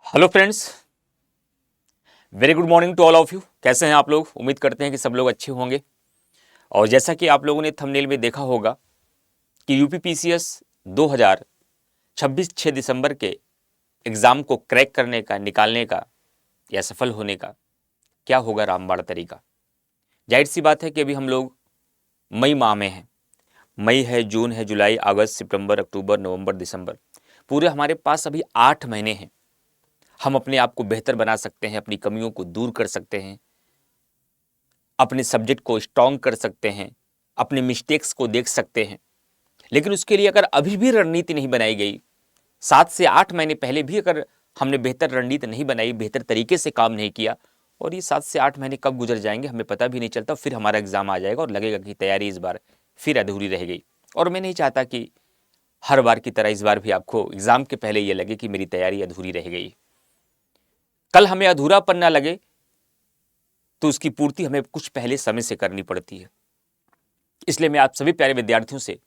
Hello friends, very good morning to all of you. कैसे हैं आप लोग? उम्मीद करते हैं कि सब लोग अच्छे होंगे। और जैसा कि आप लोगों ने थंबनेल में देखा होगा कि यूपीपीसीएस 2026 6 दिसंबर के एग्ज़ाम को क्रैक करने का, निकालने का या सफल होने का क्या होगा रामबाण तरीका। जाहिर सी बात है कि अभी हम लोग मई माह में हैं। मई है, जून है, जुलाई, अगस्त, सितंबर, अक्टूबर, नवंबर, दिसंबर, पूरे हमारे पास अभी 8 महीने हैं। हम अपने आप को बेहतर बना सकते हैं, अपनी कमियों को दूर कर सकते हैं, अपने सब्जेक्ट को स्ट्रॉन्ग कर सकते हैं, अपने मिस्टेक्स को देख सकते हैं। लेकिन उसके लिए अगर अभी भी रणनीति नहीं बनाई गई, 7 से 8 महीने पहले भी अगर हमने बेहतर रणनीति नहीं बनाई, बेहतर तरीके से काम नहीं किया, और ये 7 से 8 महीने कब गुजर जाएंगे हमें पता भी नहीं चलता। फिर हमारा एग्जाम आ जाएगा और लगेगा कि तैयारी इस बार फिर अधूरी रह गई। और मैं नहीं चाहता कि हर बार की तरह इस बार भी आपको एग्जाम के पहले ये लगे कि मेरी तैयारी अधूरी रह गई। कल हमें अधूरापन ना लगे तो उसकी पूर्ति हमें कुछ पहले समय से करनी पड़ती है। इसलिए मैं आप सभी प्यारे विद्यार्थियों से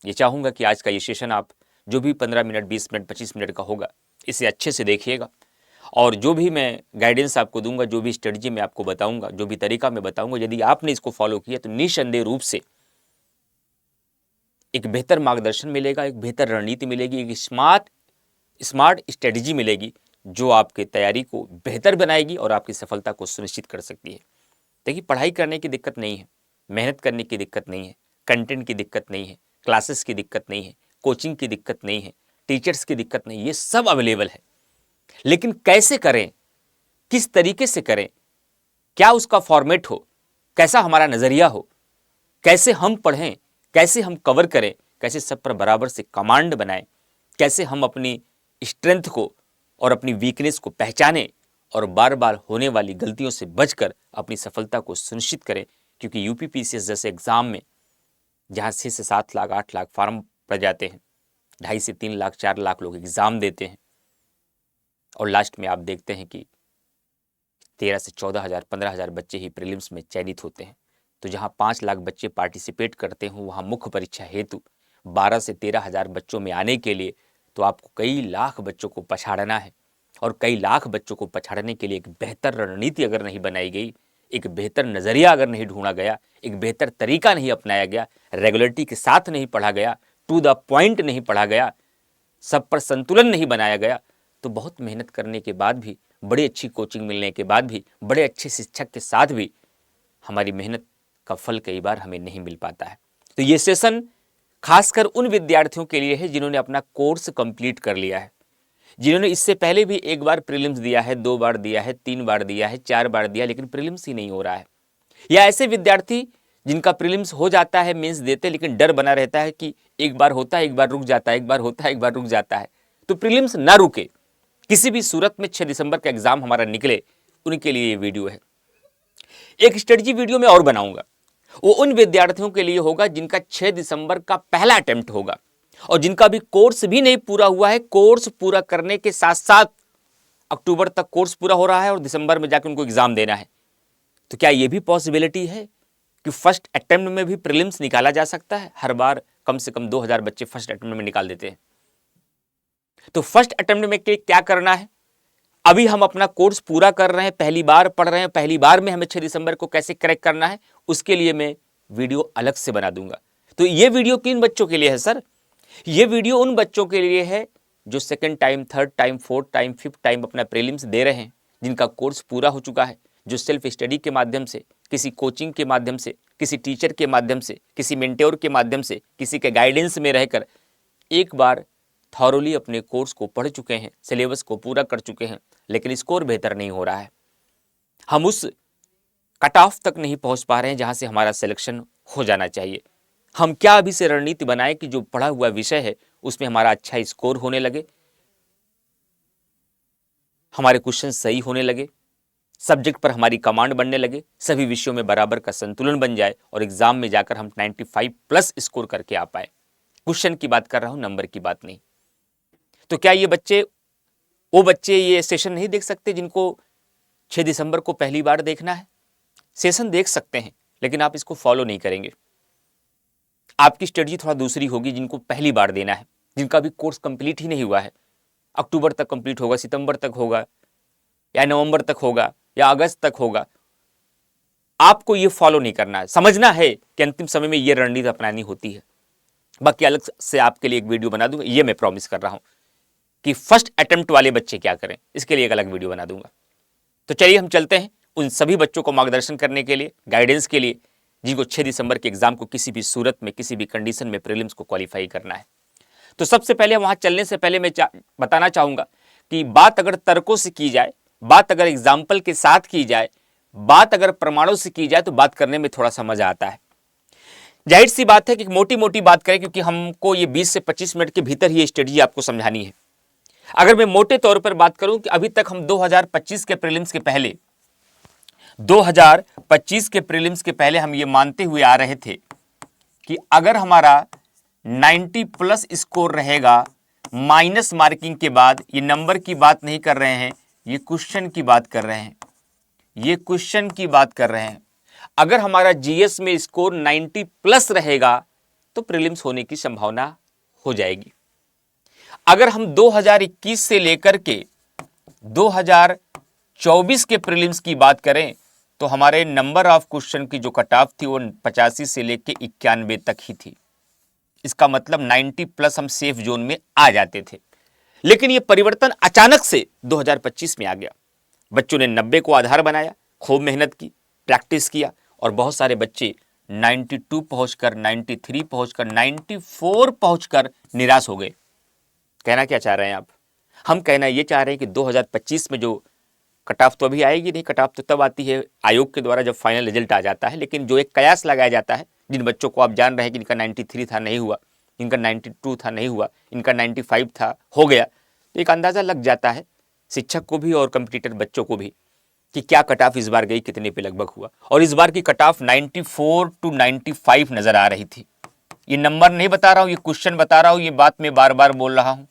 ये चाहूंगा कि आज का ये सेशन आप जो भी 15 मिनट, 20 मिनट, 25 मिनट का होगा, इसे अच्छे से देखिएगा। और जो भी मैं गाइडेंस आपको दूंगा, जो भी स्ट्रेटजी मैं आपको बताऊंगा, जो भी तरीका मैं बताऊंगा, यदि आपने इसको फॉलो किया तो निस्संदेह रूप से एक बेहतर मार्गदर्शन मिलेगा, एक बेहतर रणनीति मिलेगी, एक स्मार्ट स्ट्रेटजी मिलेगी जो आपकी तैयारी को बेहतर बनाएगी और आपकी सफलता को सुनिश्चित कर सकती है। देखिए, पढ़ाई करने की दिक्कत नहीं है, मेहनत करने की दिक्कत नहीं है, कंटेंट की दिक्कत नहीं है, क्लासेस की दिक्कत नहीं है, कोचिंग की दिक्कत नहीं है, टीचर्स की दिक्कत नहीं, ये सब अवेलेबल है। लेकिन कैसे करें, किस तरीके से करें, क्या उसका फॉर्मेट हो, कैसा हमारा नजरिया हो, कैसे हम पढ़ें, कैसे हम कवर करें, कैसे सब पर बराबर से कमांड बनाएं, कैसे हम अपनी स्ट्रेंथ को और अपनी वीकनेस को पहचानें और बार बार होने वाली गलतियों से बचकर अपनी सफलता को सुनिश्चित करें। क्योंकि यूपीपीसीएस जैसे एग्जाम में जहां 6 से 7 लाख 8 लाख फार्म पड़ जाते हैं, 2.5 से 3 लाख 4 लाख लोग एग्जाम देते हैं, और लास्ट में आप देखते हैं कि 13 से 14 हजार 15 हजार बच्चे ही प्रीलिम्स में चयनित होते हैं। तो जहां 5 लाख बच्चे पार्टिसिपेट करते हों, वहां मुख्य परीक्षा हेतु 12 से 13 हजार बच्चों में आने के लिए तो आपको कई लाख बच्चों को पछाड़ना है। और कई लाख बच्चों को पछाड़ने के लिए एक बेहतर रणनीति अगर नहीं बनाई गई, एक बेहतर नज़रिया अगर नहीं ढूंढा गया, एक बेहतर तरीका नहीं अपनाया गया, रेगुलरिटी के साथ नहीं पढ़ा गया, टू द पॉइंट नहीं पढ़ा गया, सब पर संतुलन नहीं बनाया गया, तो बहुत मेहनत करने के बाद भी, बड़ी अच्छी कोचिंग मिलने के बाद भी, बड़े अच्छे शिक्षक के साथ भी हमारी मेहनत का फल कई बार हमें नहीं मिल पाता है। तो ये सेशन खासकर उन विद्यार्थियों के लिए है जिन्होंने अपना कोर्स कंप्लीट कर लिया है, जिन्होंने इससे पहले भी एक बार प्रीलिम्स दिया है, 2 बार दिया है, 3 बार दिया है, 4 बार दिया, लेकिन प्रीलिम्स ही नहीं हो रहा है। या ऐसे विद्यार्थी जिनका प्रीलिम्स हो जाता है, मेंस देते, लेकिन डर बना रहता है कि एक बार होता है, एक बार रुक जाता है, एक बार होता है, एक बार रुक जाता है। तो प्रीलिम्स ना रुके, किसी भी सूरत में 6 दिसंबर का एग्जाम हमारा निकले, उनके लिए ये वीडियो है। एक स्ट्रेटजी वीडियो में और बनाऊंगा, वो उन विद्यार्थियों के लिए होगा जिनका 6 दिसंबर का पहला अटेम्प्ट होगा और जिनका भी कोर्स भी नहीं पूरा हुआ है। कोर्स पूरा करने के साथ साथ अक्टूबर तक कोर्स पूरा हो रहा है और दिसंबर में जाकर उनको एग्जाम देना है। तो क्या यह भी पॉसिबिलिटी है कि फर्स्ट अटेम्प्ट में भी प्रीलिम्स निकाला जा सकता है? हर बार कम से कम 2000 बच्चे फर्स्ट अटेम्प्ट में निकाल देते हैं। तो फर्स्ट अटेम्प्ट में क्या करना है? अभी हम अपना कोर्स पूरा कर रहे हैं, पहली बार पढ़ रहे हैं, पहली बार में हमें 6 दिसंबर को कैसे क्रैक करना है, उसके लिए मैं वीडियो अलग से बना दूंगा। तो ये वीडियो किन बच्चों के लिए है सर? ये वीडियो उन बच्चों के लिए है जो second time, third time, fourth time, fifth time अपना प्रीलिम्स दे रहे हैं, जिनका कोर्स पूरा हो चुका है, जो सेल्फ स्टडी के माध्यम से, किसी कोचिंग के माध्यम से, किसी टीचर के माध्यम से, किसी मेंटोर के माध्यम से, किसी के गाइडेंस में रहकर एक बार थॉरोली अपने कोर्स को पढ़ चुके हैं, सिलेबस को पूरा कर चुके हैं, लेकिन स्कोर बेहतर नहीं हो रहा है। हम उस कट ऑफ तक नहीं पहुंच पा रहे हैं जहां से हमारा सिलेक्शन हो जाना चाहिए। हम क्या अभी से रणनीति बनाएं कि जो पढ़ा हुआ विषय है उसमें हमारा अच्छा स्कोर होने लगे, हमारे क्वेश्चन सही होने लगे, सब्जेक्ट पर हमारी कमांड बनने लगे, सभी विषयों में बराबर का संतुलन बन जाए और एग्जाम में जाकर हम 95+ स्कोर करके आ पाए। क्वेश्चन की बात कर रहा हूं, नंबर की बात नहीं। तो क्या वो बच्चे ये सेशन नहीं देख सकते जिनको 6 दिसंबर को पहली बार देखना है? सेशन देख सकते हैं, लेकिन आप इसको फॉलो नहीं करेंगे। आपकी स्ट्रेटजी थोड़ा दूसरी होगी। जिनको पहली बार देना है, जिनका भी कोर्स कंप्लीट ही नहीं हुआ है, अक्टूबर तक कंप्लीट होगा, सितंबर तक होगा, या नवंबर तक होगा, या अगस्त तक होगा। आपको ये फॉलो नहीं करना है, समझना है कि अंतिम समय में ये रणनीति अपनानी होती है। बाकी अलग से आपके लिए एक वीडियो बना दूंगा, ये मैं प्रॉमिस कर रहा हूं कि फर्स्ट अटेम्प्ट वाले बच्चे क्या करें, इसके लिए एक अलग वीडियो बना दूंगा। तो चलिए हम चलते हैं उन सभी बच्चों को मार्गदर्शन करने के लिए, गाइडेंस के लिए, जिनको 6 दिसंबर के एग्जाम को किसी भी सूरत में, किसी भी कंडीशन में प्रीलिम्स को क्वालिफाई करना है। तो सबसे पहले वहां चलने से पहले मैं बताना चाहूंगा कि बात अगर तर्कों से की जाए, बात अगर एग्जाम्पल के साथ की जाए, बात अगर प्रमाणों से की जाए, तो बात करने में थोड़ा सा मजा आता है। जाहिर सी बात है कि मोटी मोटी बात करें, क्योंकि हमको ये 20 से 25 मिनट के भीतर ये स्ट्रेटजी आपको समझानी है। अगर मैं मोटे तौर पर बात करूं कि अभी तक हम 2025 के प्रीलिम्स के पहले 2025 के प्रीलिम्स के पहले हम ये मानते हुए आ रहे थे कि अगर हमारा 90 प्लस स्कोर रहेगा माइनस मार्किंग के बाद, ये नंबर की बात नहीं कर रहे हैं, ये क्वेश्चन की बात कर रहे हैं, ये क्वेश्चन की बात कर रहे हैं। अगर हमारा जीएस में स्कोर 90 प्लस रहेगा तो प्रीलिम्स होने की संभावना हो जाएगी। अगर हम 2021 से लेकर के 2024 के प्रीलिम्स की बात करें तो हमारे नंबर ऑफ क्वेश्चन की जो कट ऑफ थी वो 85 से लेकर 91 तक ही थी। इसका मतलब 90 प्लस हम सेफ जोन में आ जाते थे। लेकिन ये परिवर्तन अचानक से 2025 में आ गया। बच्चों ने 90 को आधार बनाया, खूब मेहनत की, प्रैक्टिस किया, और बहुत सारे बच्चे 92 पहुंचकर, 93 पहुंचकर, 94 पहुंचकर निराश हो गए। कहना क्या चाह रहे हैं आप? हम कहना ये चाह रहे हैं कि 2025 में जो कट ऑफ तो अभी आएगी नहीं, कट ऑफ तो तब आती है आयोग के द्वारा जब फाइनल रिजल्ट आ जाता है। लेकिन जो एक कयास लगाया जाता है, जिन बच्चों को आप जान रहे हैं कि इनका 93 था नहीं हुआ, इनका 92 था नहीं हुआ, इनका 95 था हो गया, तो एक अंदाज़ा लग जाता है शिक्षक को भी और कंपटीटर बच्चों को भी कि क्या कट ऑफ इस बार गई, कितने पे लगभग हुआ। और इस बार की कट ऑफ 94 टू 95 नजर आ रही थी। ये नंबर नहीं बता रहा हूँ, ये क्वेश्चन बता रहा हूँ, ये बात मैं बार बार बोल रहा हूँ।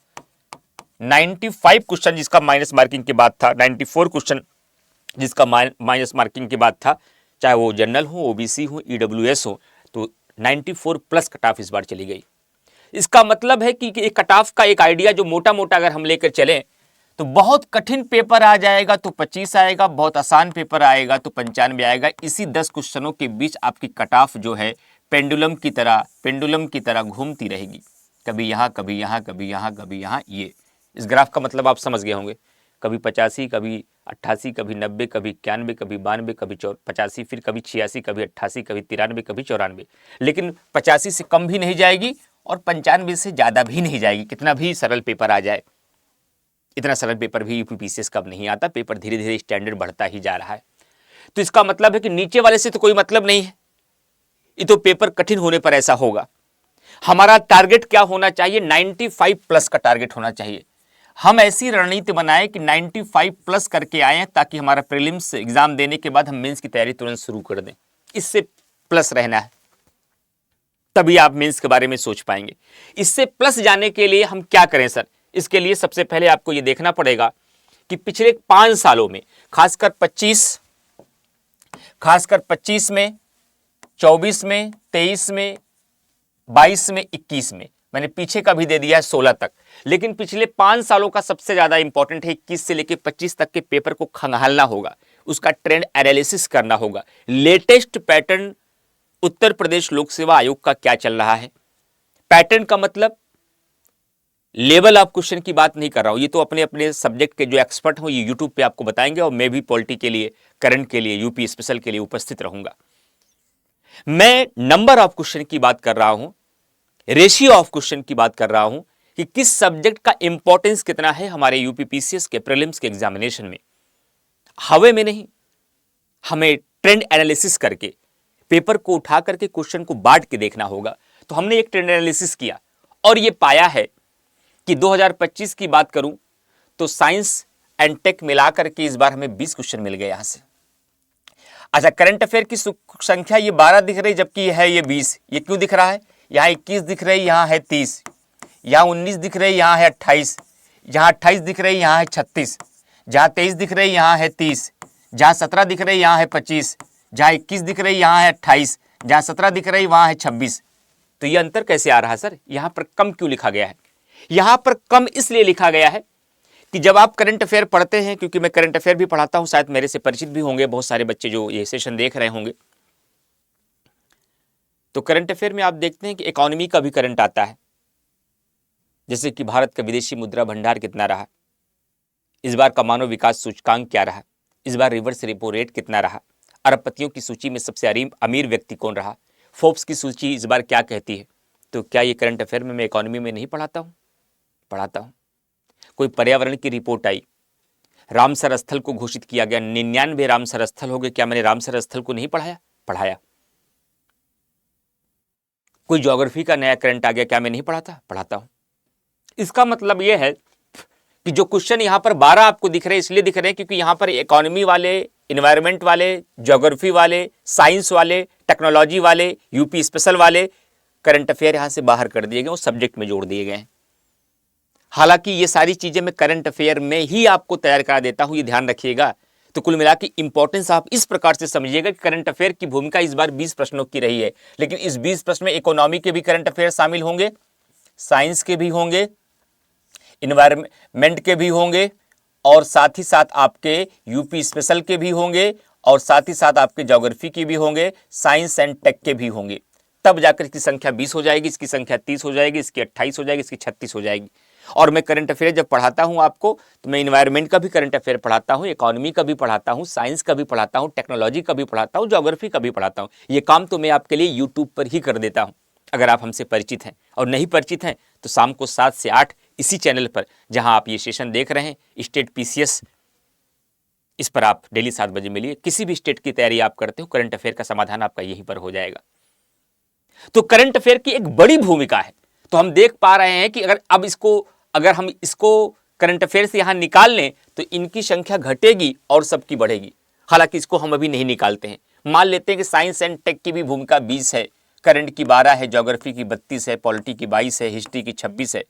95 क्वेश्चन जिसका माइनस मार्किंग के बाद था, 94 क्वेश्चन जिसका माइनस मार्किंग के बाद था, चाहे वो जनरल हो, ओबीसी हो, ईडब्ल्यूएस हो, तो 94 प्लस कट ऑफ इस बार चली गई। इसका मतलब है कि एक कट ऑफ का एक आइडिया जो मोटा मोटा अगर हम लेकर चलें तो बहुत कठिन पेपर आ जाएगा तो 25 आएगा, बहुत आसान पेपर आएगा तो 95 आएगा। इसी 10 क्वेश्चनों के बीच आपकी कट ऑफ जो है पेंडुलम की तरह घूमती रहेगी, कभी यहाँ कभी यहाँ, कभी यहाँ कभी यहाँ। ये इस ग्राफ का मतलब आप समझ गए होंगे, कभी 85, कभी 88, कभी 90, कभी 91, कभी 92, कभी 85, फिर कभी 86, कभी 88, कभी 93, कभी 94। लेकिन 85 से कम भी नहीं जाएगी और 95 से ज़्यादा भी नहीं जाएगी। कितना भी सरल पेपर आ जाए, इतना सरल पेपर भी यूपीपीसीएस कब नहीं आता। पेपर धीरे धीरे स्टैंडर्ड बढ़ता ही जा रहा है। तो इसका मतलब है कि नीचे वाले से तो कोई मतलब नहीं है, ये तो पेपर कठिन होने पर ऐसा होगा। हमारा टारगेट क्या होना चाहिए? 95 प्लस का टारगेट होना चाहिए। हम ऐसी रणनीति बनाएं कि 95 प्लस करके आए, ताकि हमारा प्रीलिम्स एग्जाम देने के बाद हम मेंस की तैयारी तुरंत शुरू कर दें। इससे प्लस रहना है, तभी आप मेंस के बारे में सोच पाएंगे। इससे प्लस जाने के लिए हम क्या करें सर? इसके लिए सबसे पहले आपको यह देखना पड़ेगा कि पिछले 5 सालों में, खासकर 25 में, 24 में, 23 में, 22 में, 21 में, मैंने पीछे का भी दे दिया है 16 तक, लेकिन पिछले 5 सालों का सबसे ज्यादा इंपॉर्टेंट है। 21 से लेकर 25 तक के पेपर को खंगालना होगा, उसका ट्रेंड एनालिसिस करना होगा। लेटेस्ट पैटर्न उत्तर प्रदेश लोक सेवा आयोग का क्या चल रहा है। पैटर्न का मतलब लेवल ऑफ क्वेश्चन की बात नहीं कर रहा हूं, ये तो अपने अपने सब्जेक्ट के जो एक्सपर्ट हो ये यूट्यूब पे आपको बताएंगे, और मैं भी पॉलिटी के लिए, करंट के लिए, यूपी स्पेशल के लिए उपस्थित रहूंगा। मैं नंबर ऑफ क्वेश्चन की बात कर रहा हूं, रेशियो ऑफ क्वेश्चन की बात कर रहा हूं कि किस सब्जेक्ट का इंपॉर्टेंस कितना है हमारे यूपीपीसीएस के प्रीलिम्स के एग्जामिनेशन में। हवे में नहीं, हमें ट्रेंड एनालिसिस करके पेपर को उठा करके क्वेश्चन को बांट के देखना होगा। तो हमने एक ट्रेंड एनालिसिस किया और यह पाया है कि 2025 की बात करूं तो साइंस एंड टेक मिलाकर के इस बार हमें 20 क्वेश्चन मिल गए यहां से। अच्छा, करंट अफेयर की संख्या ये 12 दिख रही, जबकि है ये 20। ये क्यों दिख रहा है? यहाँ 21 दिख रही, यहाँ है 30, यहाँ 19 दिख रही, यहाँ है 28, जहाँ 28 दिख रही, यहाँ है 36, जहाँ 23 दिख रही, यहाँ है 30, जहाँ 17 दिख रही, यहाँ है 25, जहाँ 21 दिख रही, यहाँ है 28, जहाँ 17 दिख रही, वहाँ है 26। तो ये अंतर कैसे आ रहा है सर? यहाँ पर कम क्यों लिखा गया है? यहाँ पर कम इसलिए लिखा गया है कि जब आप करंट अफेयर पढ़ते हैं, क्योंकि मैं करंट अफेयर भी पढ़ाता हूं, शायद मेरे से परिचित भी होंगे बहुत सारे बच्चे जो ये सेशन देख रहे होंगे। तो करंट अफेयर में आप देखते हैं कि इकोनॉमी का भी करंट आता है, जैसे कि भारत का विदेशी मुद्रा भंडार कितना रहा, इस बार का मानव विकास सूचकांक क्या रहा, इस बार रिवर्स रेपो रेट कितना रहा, अरबपतियों की सूची में सबसे अमीर व्यक्ति कौन रहा, फोर्ब्स की सूची इस बार क्या कहती है। तो क्या ये करंट अफेयर में मैं इकोनॉमी में नहीं पढ़ाता हूँ? पढ़ाता हूँ। कोई पर्यावरण की रिपोर्ट आई, रामसर स्थल को घोषित किया गया, 99 रामसर स्थल हो गए, क्या मैंने रामसर स्थल को नहीं पढ़ाया? पढ़ाया। कोई ज्योग्राफी का नया करंट आ गया, क्या मैं नहीं पढ़ाता? पढ़ाता हूं। इसका मतलब यह है कि जो क्वेश्चन यहां पर 12 आपको दिख रहे हैं, इसलिए दिख रहे हैं क्योंकि यहां पर इकोनॉमी वाले, इन्वायरमेंट वाले, ज्योग्राफी वाले, साइंस वाले, टेक्नोलॉजी वाले, यूपी स्पेशल वाले करंट अफेयर यहां से बाहर कर दिए गए, उस सब्जेक्ट में जोड़ दिए गए हैं। हालांकि ये सारी चीजें मैं करंट अफेयर में ही आपको तैयार करा देता हूं, ये ध्यान रखिएगा। तो कुल मिला के इंपॉर्टेंस आप इस प्रकार से समझिएगा कि करंट अफेयर की भूमिका इस बार 20 प्रश्नों की रही है, लेकिन इस 20 प्रश्न में इकोनॉमी के भी करंट अफेयर शामिल होंगे, साइंस के भी होंगे, इन्वायरमेंट के भी होंगे, और साथ ही साथ आपके यूपी स्पेशल के भी होंगे, और साथ ही साथ आपके ज्योग्राफी के भी होंगे, साइंस एंड टेक के भी होंगे। तब जाकर इसकी संख्या 20 हो जाएगी, इसकी संख्या 30 हो जाएगी, इसकी 28 हो जाएगी, इसकी 36 हो जाएगी। और मैं करंट अफेयर जब पढ़ाता हूं आपको, तो मैं इन्वायरमेंट का भी करंट अफेयर पढ़ाता हूं, इकोनॉमी का भी पढ़ाता हूं, साइंस का भी पढ़ाता हूं, टेक्नोलॉजी का भी पढ़ाता हूं, ज्योग्राफी का भी पढ़ाता हूं। ये काम तो मैं आपके लिए यूट्यूब पर ही कर देता हूं। अगर आप हमसे परिचित हैं, और नहीं परिचित हैं तो शाम को 7 से 8 इसी चैनल पर, जहां आप ये सेशन देख रहे हैं, स्टेट पीसीएस, इस पर आप डेली 7 बजे मिलिए। किसी भी स्टेट की तैयारी आप करते हो, करंट अफेयर का समाधान आपका यहीं पर हो जाएगा। तो करंट अफेयर की एक बड़ी भूमिका है। तो हम देख पा रहे हैं कि अगर हम इसको करंट अफेयर से यहां निकाल लें तो इनकी संख्या घटेगी और सबकी बढ़ेगी। हालांकि इसको हम अभी नहीं निकालते हैं। मान लेते हैं कि साइंस एंड टेक की भी भूमिका 20 है, करंट की 12 है, ज्योग्राफी की 32 है, पॉलिटी की 22 है, हिस्ट्री की 26 है,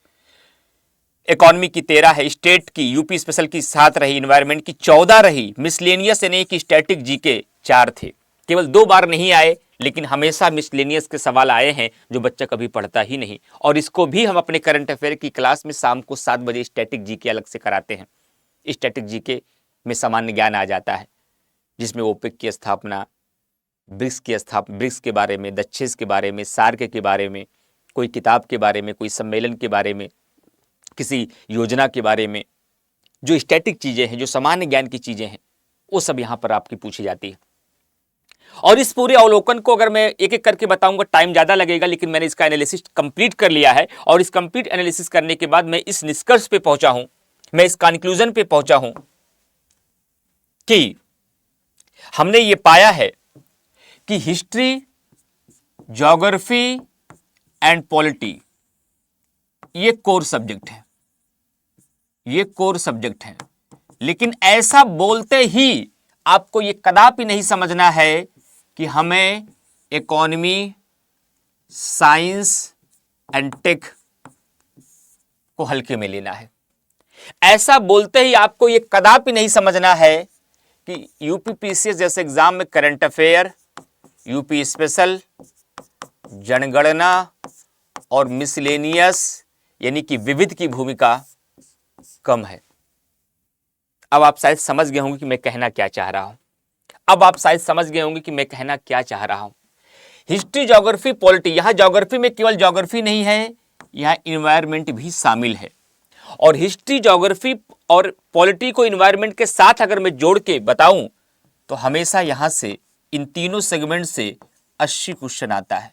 इकोनॉमी की 13 है, स्टेट की यूपी स्पेशल की 7 रही, इन्वायरमेंट की 14 रही, मिसलेनियस यानी कि स्टैटिक जीके 4 थे। केवल 2 बार नहीं आए, लेकिन हमेशा मिसलेनियस के सवाल आए हैं जो बच्चा कभी पढ़ता ही नहीं। और इसको भी हम अपने करंट अफेयर की क्लास में शाम को 7 बजे स्टैटिक जीके अलग से कराते हैं। स्टैटिक जीके में सामान्य ज्ञान आ जाता है, जिसमें ओपेक की स्थापना, ब्रिक्स के बारे में, दक्षेस के बारे में, सार्क के बारे में, कोई किताब के बारे में, कोई सम्मेलन के बारे में, किसी योजना के बारे में, जो स्टैटिक चीजें हैं, जो सामान्य ज्ञान की चीजें हैं, वो सब यहाँ पर आपकी पूछी जाती है। और इस पूरे अवलोकन को अगर मैं एक एक करके बताऊंगा, टाइम ज्यादा लगेगा, लेकिन मैंने इसका एनालिसिस कंप्लीट कर लिया है। और इस कंप्लीट एनालिसिस करने के बाद मैं इस निष्कर्ष पे पहुंचा हूं, मैं इस कंक्लूजन पे पहुंचा हूं कि हमने ये पाया है कि हिस्ट्री, ज्योग्राफी एंड पॉलिटी ये कोर सब्जेक्ट है, ये कोर सब्जेक्ट है। लेकिन ऐसा बोलते ही आपको ये कदापि नहीं समझना है कि हमें इकोनॉमी, साइंस एंड टेक को हल्के में लेना है। ऐसा बोलते ही आपको ये कदापि नहीं समझना है कि यूपीपीसीएस जैसे एग्जाम में करंट अफेयर, यूपी स्पेशल, जनगणना और मिसलेनियस यानी कि विविध की भूमिका कम है। अब आप शायद समझ गए होंगे कि मैं कहना क्या चाह रहा हूं। अब आप शायद समझ गए होंगे कि मैं कहना क्या चाह रहा हूं। हिस्ट्री, ज्योग्राफी, पॉलिटी, यहां ज्योग्राफी में केवल ज्योग्राफी नहीं है, यहां इन्वायरमेंट भी शामिल है। और हिस्ट्री, ज्योग्राफी और पॉलिटी को इन्वायरमेंट के साथ अगर मैं जोड़ के बताऊं तो हमेशा यहां से इन तीनों सेगमेंट से 80 क्वेश्चन आता है।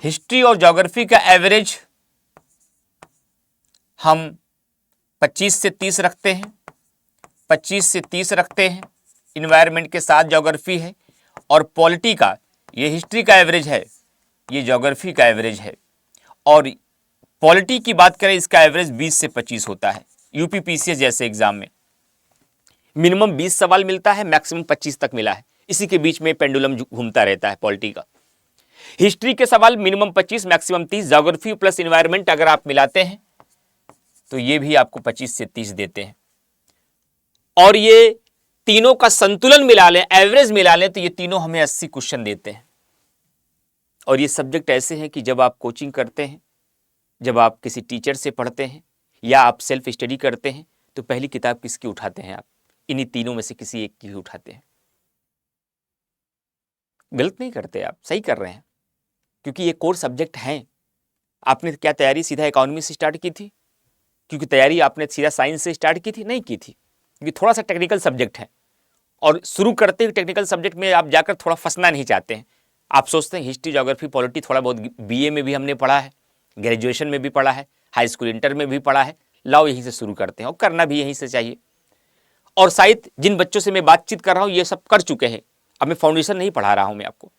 हिस्ट्री और ज्योग्राफी का एवरेज हम 25 से 30 रखते हैं, 25 से 30 रखते हैं, इन्वायरमेंट के साथ ज्योग्राफी है। और पॉलिटी का, ये हिस्ट्री का एवरेज है, ये ज्योग्राफी का एवरेज है। और पॉलिटी की बात करें, इसका एवरेज 20 से 25 होता है। यूपीपीसीएस जैसे एग्जाम में मिनिमम 20 सवाल मिलता है, मैक्सिमम 25 तक मिला है। इसी के बीच में पेंडुलम घूमता रहता है पॉलिटी का। हिस्ट्री के सवाल minimum 25, maximum 30, geography plus environment अगर आप मिलाते हैं तो ये भी आपको 25 से 30 देते हैं। और ये तीनों का संतुलन मिला लें, एवरेज मिला लें, तो ये तीनों हमें 80 क्वेश्चन देते हैं। और ये सब्जेक्ट ऐसे हैं कि जब आप कोचिंग करते हैं, जब आप किसी टीचर से पढ़ते हैं, या आप सेल्फ स्टडी करते हैं तो पहली किताब किसकी उठाते हैं आप? इन्हीं तीनों में से किसी एक की उठाते हैं। गलत नहीं करते आप, सही कर रहे हैं, क्योंकि ये कोर सब्जेक्ट हैं। आपने क्या तैयारी सीधा इकोनॉमी से स्टार्ट की थी? क्योंकि तैयारी आपने सीधा साइंस से स्टार्ट की थी? नहीं की थी, क्योंकि थोड़ा सा टेक्निकल सब्जेक्ट है और शुरू करते ही टेक्निकल सब्जेक्ट में आप जाकर थोड़ा फंसना नहीं चाहते हैं। आप सोचते हैं हिस्ट्री, ज्योग्राफी, पॉलिटी थोड़ा बहुत बीए में भी हमने पढ़ा है, ग्रेजुएशन में भी पढ़ा है, हाई स्कूल इंटर में भी पढ़ा है, लाओ यहीं से शुरू करते हैं, और करना भी यहीं से चाहिए। और शायद जिन बच्चों से मैं बातचीत कर रहा हूँ ये सब कर चुके हैं, अब मैं फाउंडेशन नहीं पढ़ा रहा हूँ मैं आपको।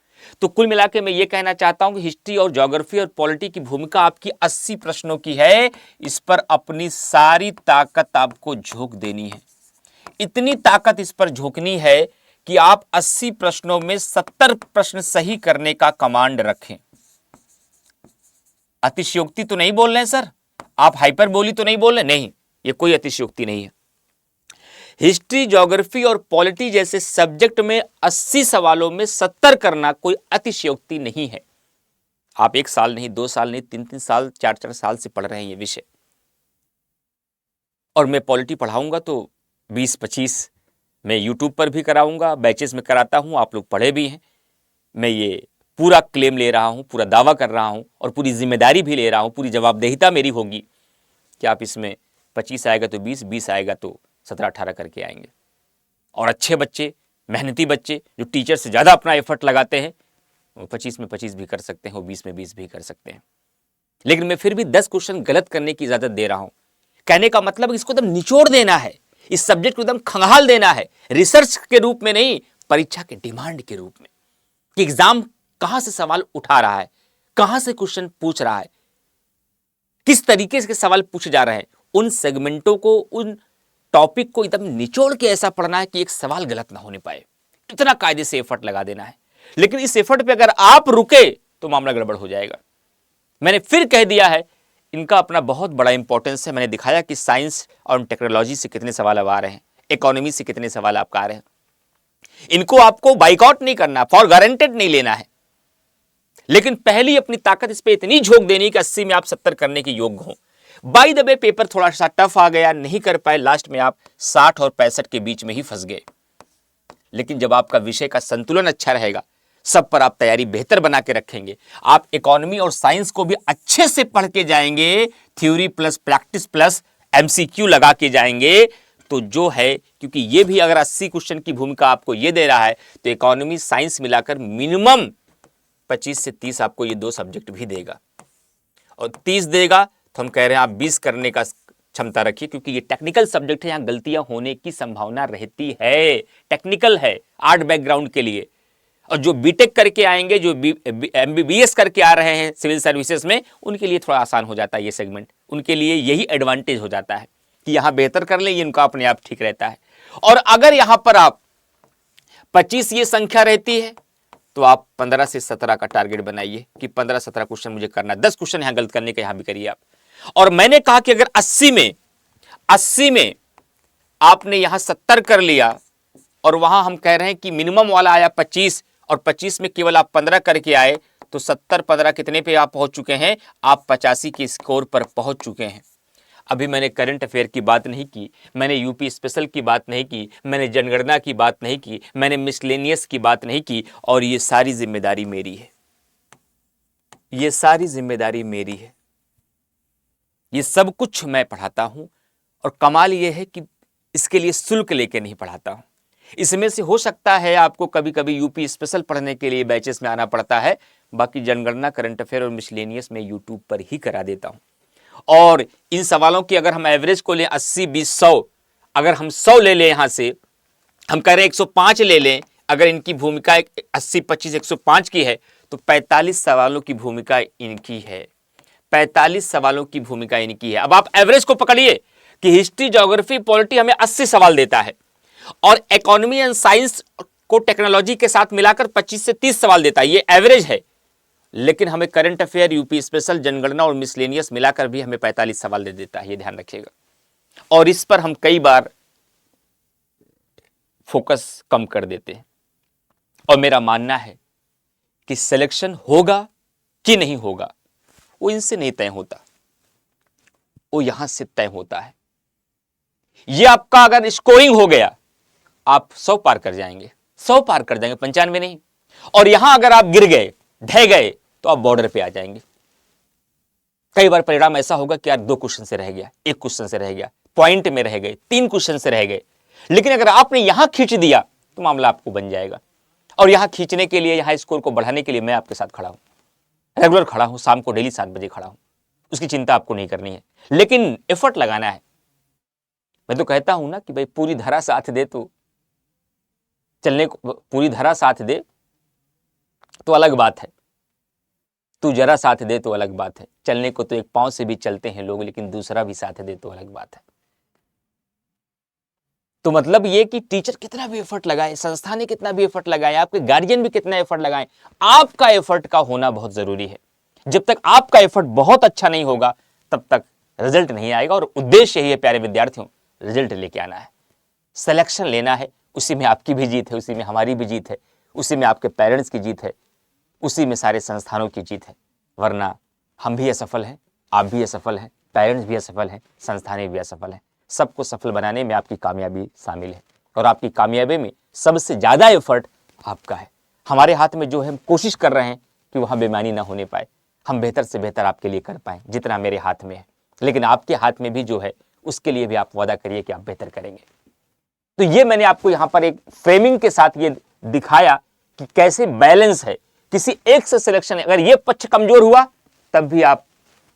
तो कुल मिला के मैं ये कहना चाहता हूं कि हिस्ट्री और ज्योग्राफी और पॉलिटी की भूमिका आपकी 80 प्रश्नों की है। इस पर अपनी सारी ताकत आपको झोंक देनी है। इतनी ताकत इस पर झोंकनी है कि आप 80 प्रश्नों में 70 प्रश्न सही करने का कमांड रखें। अतिशयोक्ति तो नहीं बोल रहे हैं सर, आप हाइपरबोली तो नहीं बोल रहे? नहीं, ये कोई अतिशयोक्ति नहीं है। हिस्ट्री, ज्योग्राफी और पॉलिटी जैसे सब्जेक्ट में 80 सवालों में 70 करना कोई अतिशयोक्ति नहीं है। आप 1 साल नहीं, 2 साल नहीं, 3-3 साल, 4-4 साल से पढ़ रहे हैं ये विषय, और मैं पॉलिटी पढ़ाऊंगा तो 20-25 मैं यूट्यूब पर भी कराऊंगा, बैचेस में कराता हूं, आप लोग पढ़े भी हैं। मैं ये पूरा क्लेम ले रहा हूं, पूरा दावा कर रहा हूं और पूरी जिम्मेदारी भी ले रहा हूं, पूरी जवाबदेहिता मेरी होगी कि आप इसमें 25 आएगा तो 20, 20 आएगा तो 17-18 करके आएंगे। और अच्छे बच्चे, मेहनती बच्चे जो टीचर से ज़्यादा अपना एफर्ट लगाते हैं, वो 25 में 25 भी कर सकते हैं, वो 20 में 20 भी कर सकते हैं। लेकिन मैं फिर भी 10 क्वेश्चन गलत करने की इजाज़त दे रहा हूं। कहने का मतलब इसको एकदम निचोड़ देना है, इस सब्जेक्ट को एकदम खंगाल देना है, रिसर्च के रूप में नहीं, परीक्षा के डिमांड के रूप में, कि एग्जाम कहां से सवाल उठा रहा है, कहां से क्वेश्चन पूछ रहा है, किस तरीके से सवाल पूछे जा रहे हैं। उन सेगमेंटों को, उन टॉपिक को एकदम निचोड़ के ऐसा पढ़ना है कि एक सवाल गलत ना होने पाए। इतना कायदे से एफर्ट लगा देना है। लेकिन इस एफर्ट पे अगर आप रुके तो मामला गड़बड़ हो जाएगा। मैंने फिर कह दिया है, इनका अपना बहुत बड़ा इंपॉर्टेंस है। मैंने दिखाया कि साइंस और टेक्नोलॉजी से कितने सवाल अब आ रहे हैं, इकोनॉमी से कितने सवाल आपका आ रहे हैं। इनको आपको बाइकआउट नहीं करना, फॉर गारंटेड नहीं लेना है, लेकिन पहली अपनी ताकत इस पे इतनी झोंक देनी कि 80 में आप 70 करने के योग्य हो। बाय द वे पेपर थोड़ा सा टफ आ गया, नहीं कर पाए, लास्ट में आप 60 और 65 के बीच में ही फंस गए। लेकिन जब आपका विषय का संतुलन अच्छा रहेगा, सब पर आप तैयारी बेहतर बना के रखेंगे, आप इकोनॉमी और साइंस को भी अच्छे से पढ़ के जाएंगे, theory plus practice plus MCQ लगा के जाएंगे, तो जो है, क्योंकि ये भी अगर 80 क्वेश्चन की भूमिका आपको ये दे रहा है तो इकोनॉमी साइंस मिलाकर मिनिमम 25 से 30 आपको ये 2 सब्जेक्ट भी देगा, और 30 देगा तो हम कह रहे हैं आप 20 करने का क्षमता रखिए, क्योंकि ये टेक्निकल सब्जेक्ट है, यहां गलतियां होने की संभावना रहती है। टेक्निकल है, आर्ट बैकग्राउंड के लिए। और जो बीटेक करके आएंगे, जो एमबीबीएस करके आ रहे हैं सिविल सर्विसेज में, उनके लिए थोड़ा आसान हो जाता है ये सेगमेंट। उनके लिए यही एडवांटेज हो जाता है कि यहां बेहतर कर लें, ये उनका अपने आप ठीक रहता है। और अगर यहां पर आप 25 ये संख्या रहती है तो आप 15 से 17 का टारगेट बनाइए कि 15-17 क्वेश्चन मुझे करना है। 10 क्वेश्चन यहां गलत करने का यहां भी करिए आप। और मैंने कहा कि अगर 80 में आपने यहां 70 कर लिया, और वहां हम कह रहे हैं कि मिनिमम वाला आया 25, और 25 में केवल आप 15 करके आए, तो 70-15 कितने पे आप पहुंच चुके हैं? आप 85 के स्कोर पर पहुंच चुके हैं। अभी मैंने करंट अफेयर की बात नहीं की, मैंने यूपी स्पेशल की बात नहीं की, मैंने जनगणना की बात नहीं की, मैंने मिसलेनियस की बात नहीं की, और ये सारी जिम्मेदारी मेरी है, ये सारी जिम्मेदारी मेरी है। ये सब कुछ मैं पढ़ाता हूं, और कमाल ये है कि इसके लिए शुल्क लेके नहीं पढ़ाता हूं। इसमें से हो सकता है आपको कभी कभी यूपी स्पेशल पढ़ने के लिए बैचेस में आना पड़ता है, बाकी जनगणना, करंट अफेयर और मिसलेनियस में यूट्यूब पर ही करा देता हूं। और इन सवालों की अगर हम एवरेज को लें 80, 20, 100, अगर हम 100 ले लें, यहां से हम कह रहे हैं 105 ले लें, अगर इनकी भूमिका 80, 25, 105 की है, तो 45 सवालों की भूमिका इनकी है। 45 सवालों की भूमिका इनकी है। अब आप एवरेज को पकड़िए कि हिस्ट्री, ज्योग्राफी, पॉलिटी हमें 80 सवाल देता है, और इकोनॉमी एंड साइंस को टेक्नोलॉजी के साथ मिलाकर 25 से 30 सवाल देता है, ये एवरेज है। लेकिन हमें करंट अफेयर, यूपी स्पेशल, जनगणना और मिसलेनियस मिलाकर भी हमें 45 सवाल दे देता है, ये ध्यान रखिएगा। और इस पर हम कई बार फोकस कम कर देते हैं, और मेरा मानना है कि सिलेक्शन होगा कि नहीं होगा वो इनसे नहीं तय होता, वो यहां से तय होता है। ये आपका अगर स्कोरिंग हो गया, आप 100 पार कर जाएंगे, 100 पार कर जाएंगे, 95 नहीं। और यहां अगर आप गिर गए, ढह गए, तो आप बॉर्डर पे आ जाएंगे। कई बार परिणाम ऐसा होगा कि यार 2 क्वेश्चन से रह गया, 1 क्वेश्चन से रह गया, पॉइंट में रह गए, 3 क्वेश्चन से रह गए, लेकिन अगर आपने यहां खींच दिया तो मामला आपको बन जाएगा। और यहां खींचने के लिए, यहां स्कोर को बढ़ाने के लिए मैं आपके साथ खड़ा हूं, रेगुलर खड़ा हूं, शाम को डेली 7 बजे खड़ा हूं। उसकी चिंता आपको नहीं करनी है, लेकिन एफर्ट लगाना है। मैं तो कहता हूं ना कि भाई पूरी धरा साथ दे तो चलने को, पूरी धरा साथ दे तो अलग बात है, तू जरा साथ दे तो अलग बात है। चलने को तो एक पांव से भी चलते हैं लोग, लेकिन दूसरा भी साथ दे तो अलग बात है। तो मतलब ये कि टीचर कितना भी एफर्ट लगाए, संस्था ने कितना भी एफर्ट लगाए, आपके गार्जियन भी कितना एफर्ट लगाए, आपका एफर्ट का होना बहुत जरूरी है। जब तक आपका एफर्ट बहुत अच्छा नहीं होगा तब तक रिजल्ट नहीं आएगा। और उद्देश्य यही है प्यारे विद्यार्थियों, रिजल्ट लेके आना है, सिलेक्शन लेना है। उसी में आपकी भी जीत है, उसी में हमारी भी जीत है, उसी में आपके पेरेंट्स की जीत है, उसी में सारे संस्थानों की जीत है। वरना हम भी असफल हैं, आप भी असफल हैं, पेरेंट्स भी असफल हैं, संस्थानें भी असफल हैं। सबको सफल बनाने में आपकी कामयाबी शामिल है, और आपकी कामयाबी में सबसे ज़्यादा एफर्ट आपका है। हमारे हाथ में जो है, हम कोशिश कर रहे हैं कि वहाँ बेईमानी ना होने पाए, हम बेहतर से बेहतर आपके लिए कर पाएँ जितना मेरे हाथ में है। लेकिन आपके हाथ में भी जो है, उसके लिए भी आप वादा करिए कि आप बेहतर करेंगे। तो ये मैंने आपको यहाँ पर एक फ्रेमिंग के साथ ये दिखाया कि कैसे बैलेंस है। किसी एक से सिलेक्शन, अगर ये पक्ष कमजोर हुआ तब भी आप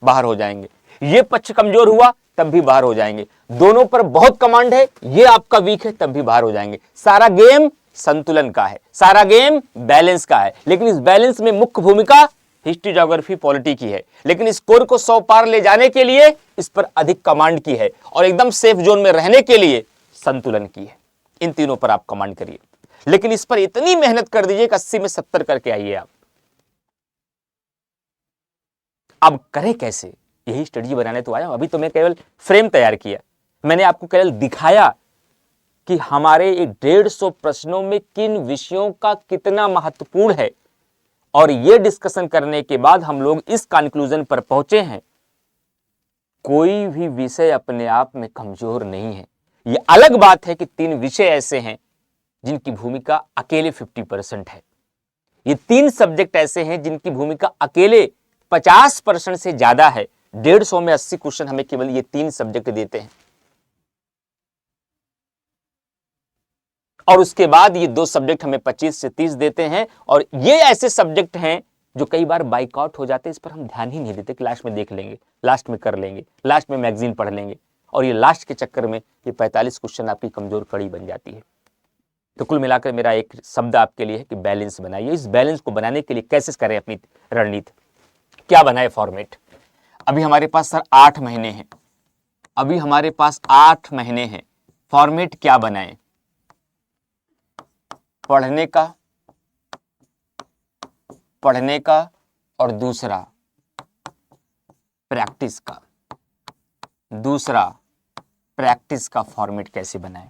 बाहर हो जाएंगे, ये पक्ष कमजोर हुआ तब भी बाहर हो जाएंगे, दोनों पर बहुत कमांड है, ये आपका वीक है, तब भी बाहर हो जाएंगे। सारा गेम संतुलन का है, सारा गेम बैलेंस का है। लेकिन इस बैलेंस में मुख्य भूमिका हिस्ट्री, ज्योग्राफी, पॉलिटी की है। लेकिन स्कोर को 100 पार ले जाने के लिए इस पर अधिक कमांड की है, और एकदम सेफ जोन में रहने के लिए संतुलन की है। इन तीनों पर आप कमांड करिए, लेकिन इस पर इतनी मेहनत कर दीजिए कि 80 में 70 करके आइए आप। अब करें कैसे, यही स्टडी बनाने तो आया हूं। अभी तो मैं केवल फ्रेम तैयार किया, मैंने आपको केवल दिखाया कि हमारे 150 प्रश्नों में किन विषयों का कितना महत्वपूर्ण है। और यह डिस्कशन करने के बाद हम लोग इस कंक्लूजन पर पहुंचे हैं, कोई भी विषय अपने आप में कमजोर नहीं है। यह अलग बात है कि 3 विषय ऐसे हैं जिनकी भूमिका अकेले 50% है। ये 3 सब्जेक्ट ऐसे हैं जिनकी भूमिका अकेले 50% से ज्यादा है। 150 में 80 क्वेश्चन हमें केवल ये 3 सब्जेक्ट देते हैं, और उसके बाद ये 2 सब्जेक्ट हमें 25 से 30 देते हैं। और ये ऐसे सब्जेक्ट हैं जो कई बार बाइकआउट हो जाते हैं, इस पर हम ध्यान ही नहीं देते, क्लास में देख लेंगे, लास्ट में कर लेंगे, लास्ट में मैगजीन पढ़ लेंगे, और ये लास्ट के चक्कर में ये 45 क्वेश्चन आपकी कमजोर कड़ी बन जाती है। तो कुल मिलाकर मेरा एक शब्द आपके लिए है कि बैलेंस बनाइए। इस बैलेंस को बनाने के लिए कैसे करें अपनी रणनीति, क्या बनाए फॉर्मेट। अभी हमारे पास सर 8 महीने हैं, अभी हमारे पास 8 महीने हैं, फॉर्मेट क्या बनाएं। पढ़ने का और दूसरा प्रैक्टिस का फॉर्मेट कैसे बनाएं।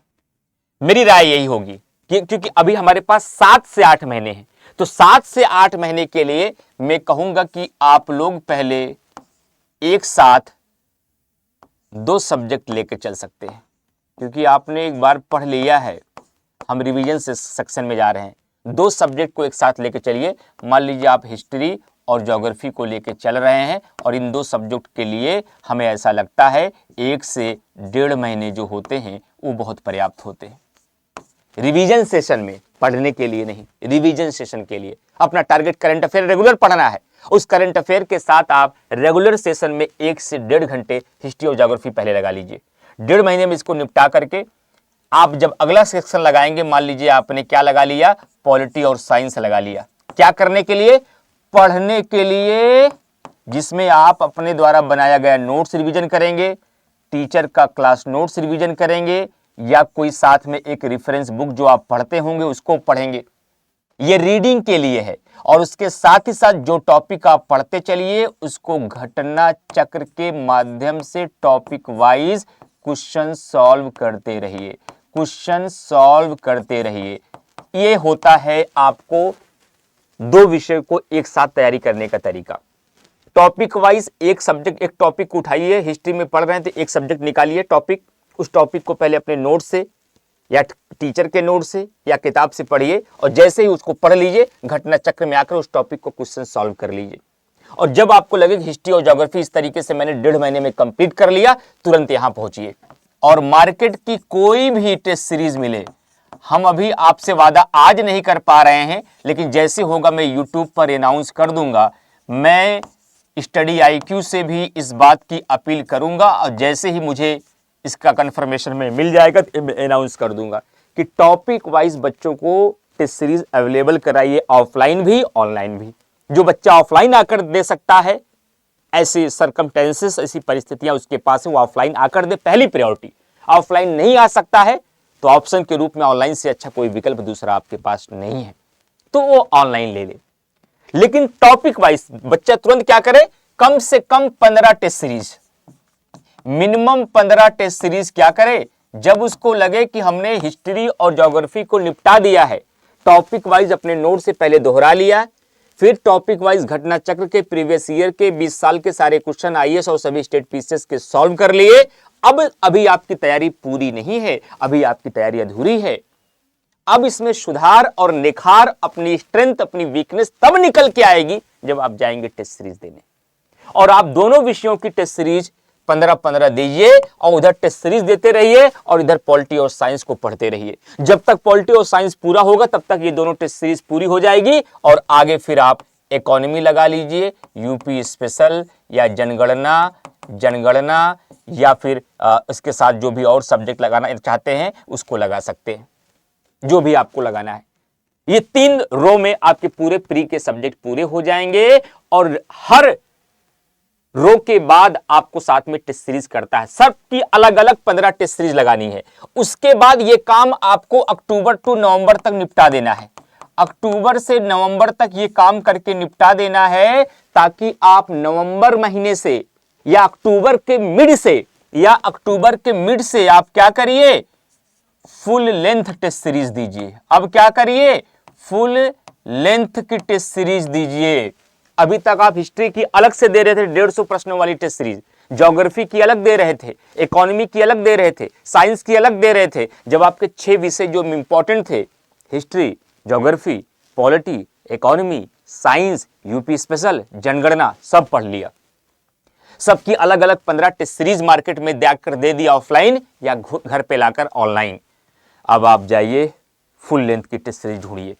मेरी राय यही होगी कि क्योंकि अभी हमारे पास 7 से 8 महीने हैं, तो 7 से 8 महीने के लिए मैं कहूंगा कि आप लोग पहले एक साथ 2 सब्जेक्ट लेकर चल सकते हैं, क्योंकि आपने एक बार पढ़ लिया है, हम रिवीजन से सेक्शन में जा रहे हैं। 2 सब्जेक्ट को एक साथ लेकर चलिए। मान लीजिए आप हिस्ट्री और ज्योग्राफी को लेकर चल रहे हैं, और इन 2 सब्जेक्ट के लिए हमें ऐसा लगता है 1 से 1.5 महीने जो होते हैं वो बहुत पर्याप्त होते हैं रिवीजन सेशन में, पढ़ने के लिए नहीं, रिवीजन सेशन के लिए। अपना टारगेट करंट अफेयर रेगुलर पढ़ना है, उस करंट अफेयर के साथ आप रेगुलर सेशन में 1 से 1.5 घंटे हिस्ट्री और ज्योग्राफी पहले लगा लीजिए। 1.5 महीने में इसको निपटा करके आप जब अगला सेक्शन लगाएंगे, मान लीजिए आपने क्या लगा लिया, पॉलिटी और साइंस लगा लिया, क्या करने के लिए, पढ़ने के लिए, जिसमें आप अपने द्वारा बनाया गया नोट्स रिवीजन करेंगे, टीचर का क्लास नोट्स रिवीजन करेंगे, या कोई साथ में एक रेफरेंस बुक जो आप पढ़ते होंगे उसको पढ़ेंगे। ये रीडिंग के लिए है। और उसके साथ ही साथ जो टॉपिक आप पढ़ते चलिए उसको घटना चक्र के माध्यम से टॉपिक वाइज क्वेश्चन सॉल्व करते रहिए, क्वेश्चन सॉल्व करते रहिए। ये होता है आपको 2 विषय को एक साथ तैयारी करने का तरीका। टॉपिक वाइज एक सब्जेक्ट, एक टॉपिक उठाइए, हिस्ट्री में पढ़ रहे हैं तो एक सब्जेक्ट निकालिए टॉपिक, उस टॉपिक को पहले अपने नोट से या टीचर के नोट से या किताब से पढ़िए और जैसे ही उसको पढ़ लीजिए घटना चक्र में आकर उस टॉपिक को क्वेश्चन सॉल्व कर लीजिए। और जब आपको लगे कि हिस्ट्री और ज्योग्राफी इस तरीके से मैंने 1.5 महीने में कंप्लीट कर लिया, तुरंत यहां पहुंचिए। और मार्केट की कोई भी टेस्ट सीरीज मिले, हम अभी आपसे वादा आज नहीं कर पा रहे हैं, लेकिन जैसे होगा मैं यूट्यूब पर अनाउंस कर दूंगा। मैं स्टडी IQ से भी इस बात की अपील करूंगा और जैसे ही मुझे इसका कंफर्मेशन में मिल जाएगा तो मैं अनाउंस कर दूंगा कि टॉपिक वाइज बच्चों को टेस्ट सीरीज अवेलेबल कराइए, ऑफलाइन भी ऑनलाइन भी। जो बच्चा ऑफलाइन आकर दे सकता है, ऐसी सरकमटेंसेस, ऐसी परिस्थितियां उसके पास है, वो ऑफलाइन आकर दे, पहली प्रायोरिटी। ऑफलाइन नहीं आ सकता है तो ऑप्शन के रूप में ऑनलाइन से अच्छा कोई विकल्प दूसरा आपके पास नहीं है तो वो ऑनलाइन ले ले। लेकिन टॉपिक वाइज बच्चा तुरंत क्या करे, कम से कम 15 test series, minimum 15 test series क्या करे। जब उसको लगे कि हमने हिस्ट्री और ज्योग्राफी को निपटा दिया है, टॉपिक वाइज अपने नोट से पहले दोहरा लिया, फिर टॉपिक वाइज घटना चक्र के प्रीवियस ईयर के 20 साल के सारे क्वेश्चन IAS और सभी स्टेट पीसीएस के सॉल्व कर लिए। अब अभी आपकी तैयारी पूरी नहीं है, अभी आपकी तैयारी अधूरी है। अब इसमें सुधार और निखार, अपनी स्ट्रेंथ अपनी वीकनेस तब निकल के आएगी जब आप जाएंगे टेस्ट सीरीज देने। और आप दोनों विषयों की टेस्ट सीरीज 15-15 दीजिए और उधर टेस्ट सीरीज देते रहिए और इधर पॉलिटी और साइंस को पढ़ते रहिए। जब तक पॉलिटी और साइंस पूरा होगा तब तक ये दोनों टेस्ट सीरीज पूरी हो जाएगी और आगे फिर आप इकोनॉमी लगा लीजिए, यूपी स्पेशल या जनगणना या फिर इसके साथ जो भी और सब्जेक्ट लगाना चाहते हैं उसको लगा सकते हैं, जो भी आपको लगाना है। ये 3 रो में आपके पूरे प्री के सब्जेक्ट पूरे हो जाएंगे और हर रो के बाद आपको साथ में टेस्ट सीरीज करता है, सबकी अलग अलग 15 टेस्ट सीरीज लगानी है। उसके बाद ये काम आपको अक्टूबर टू नवंबर तक निपटा देना है। अक्टूबर से नवंबर तक ये काम करके निपटा देना है ताकि आप नवंबर महीने से या अक्टूबर के मिड से आप क्या करिए, फुल लेंथ टेस्ट सीरीज दीजिए। अब क्या करिए, फुल लेंथ की टेस्ट सीरीज दीजिए। अभी तक आप हिस्ट्री की अलग से दे रहे थे 150 प्रश्नों वाली टेस्ट सीरीज, ज्योग्राफी की अलग दे रहे थे, इकोनॉमी की अलग दे रहे थे, साइंस की अलग दे रहे थे। जब आपके 6 विषय जो इंपॉर्टेंट थे, history, geography, polity, economy, science, UP special, जनगणना, सब पढ़ लिया। सबकी अलग अलग 15 टेस्ट सीरीज मार्केट में जाकर दे दिया ऑफलाइन या घर पे लाकर ऑनलाइन। अब आप जाइए फुल लेंथ की टेस्ट सीरीज ढूंढिए।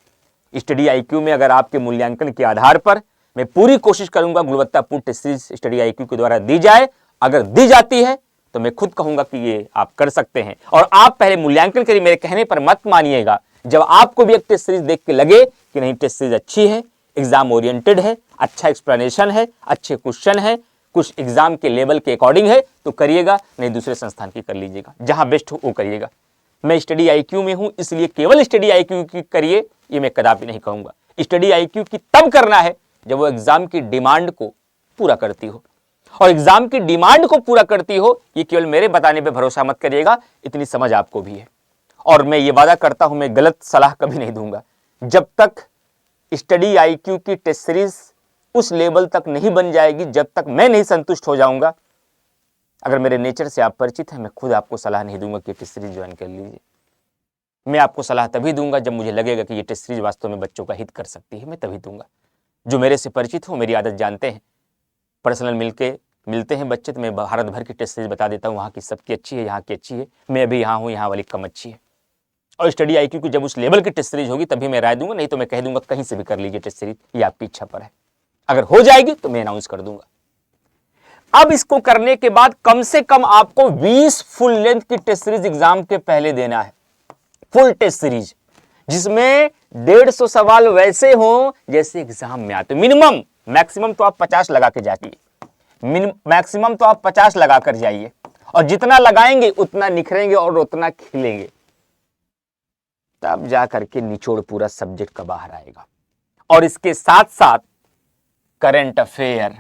स्टडी IQ में अगर आपके मूल्यांकन के आधार पर मैं पूरी कोशिश करूंगा गुणवत्तापूर्ण टेस्ट सीरीज स्टडी IQ के द्वारा दी जाए। अगर दी जाती है तो मैं खुद कहूंगा कि ये आप कर सकते हैं। और आप पहले मूल्यांकन करिए, मेरे कहने पर मत मानिएगा। जब आपको भी एक टेस्ट सीरीज देख के लगे कि नहीं टेस्ट सीरीज अच्छी है, एग्जाम ओरिएंटेड है, अच्छा एक्सप्लेनेशन है, अच्छे क्वेश्चन है, कुछ एग्जाम के लेवल के अकॉर्डिंग है तो करिएगा, नहीं दूसरे संस्थान की कर लीजिएगा, जहां बेस्ट हो वो करिएगा। मैं स्टडी IQ में हूं इसलिए केवल स्टडी IQ की करिए ये मैं कदापि नहीं कहूंगा। स्टडी IQ की तब करना है जब वो एग्जाम की डिमांड को पूरा करती हो, और एग्जाम की डिमांड को पूरा करती हो ये केवल मेरे बताने पे भरोसा मत करिएगा, इतनी समझ आपको भी है। और मैं ये वादा करता हूं मैं गलत सलाह कभी नहीं दूंगा। जब तक स्टडी IQ की टेस्ट सीरीज उस लेवल तक नहीं बन जाएगी, जब तक मैं नहीं संतुष्ट हो जाऊंगा, अगर मेरे नेचर से आप परिचित हैं, मैं खुद आपको सलाह नहीं दूंगा कि टेस्ट सीरीज ज्वाइन कर लीजिए। मैं आपको सलाह तभी दूंगा जब मुझे लगेगा कि ये टेस्ट सीरीज वास्तव में बच्चों का हित कर सकती है, मैं तभी दूंगा। जो मेरे से परिचित हो, मेरी आदत जानते हैं, पर्सनल मिलते हैं बच्चे तो मैं भारत भर की टेस्ट सीरीज बता देता हूँ, वहाँ की सबकी अच्छी है, यहाँ की अच्छी है, मैं अभी यहाँ हूँ, यहाँ वाली कम अच्छी है। और स्टडी IQ की जब उस लेवल की टेस्ट सीरीज होगी तभी मैं राय दूंगा, नहीं तो मैं कह दूंगा कहीं से भी कर लीजिए टेस्ट सीरीज, ये आपकी इच्छा पर है। अगर हो जाएगी तो मैं अनाउंस कर दूंगा। अब इसको करने के बाद कम से कम आपको 20 फुल लेंथ की टेस्ट सीरीज एग्जाम के पहले देना है। फुल टेस्ट सीरीज जिसमें 150 सवाल वैसे हो जैसे एग्जाम में आते। मिनिमम, मैक्सिमम तो आप 50 लगा के जाइए, मैक्सिमम तो आप 50 लगा कर जाइए, और जितना लगाएंगे उतना निखरेंगे और उतना खिलेंगे, तब जा करके निचोड़ पूरा सब्जेक्ट का बाहर आएगा। और इसके साथ साथ करंट अफेयर,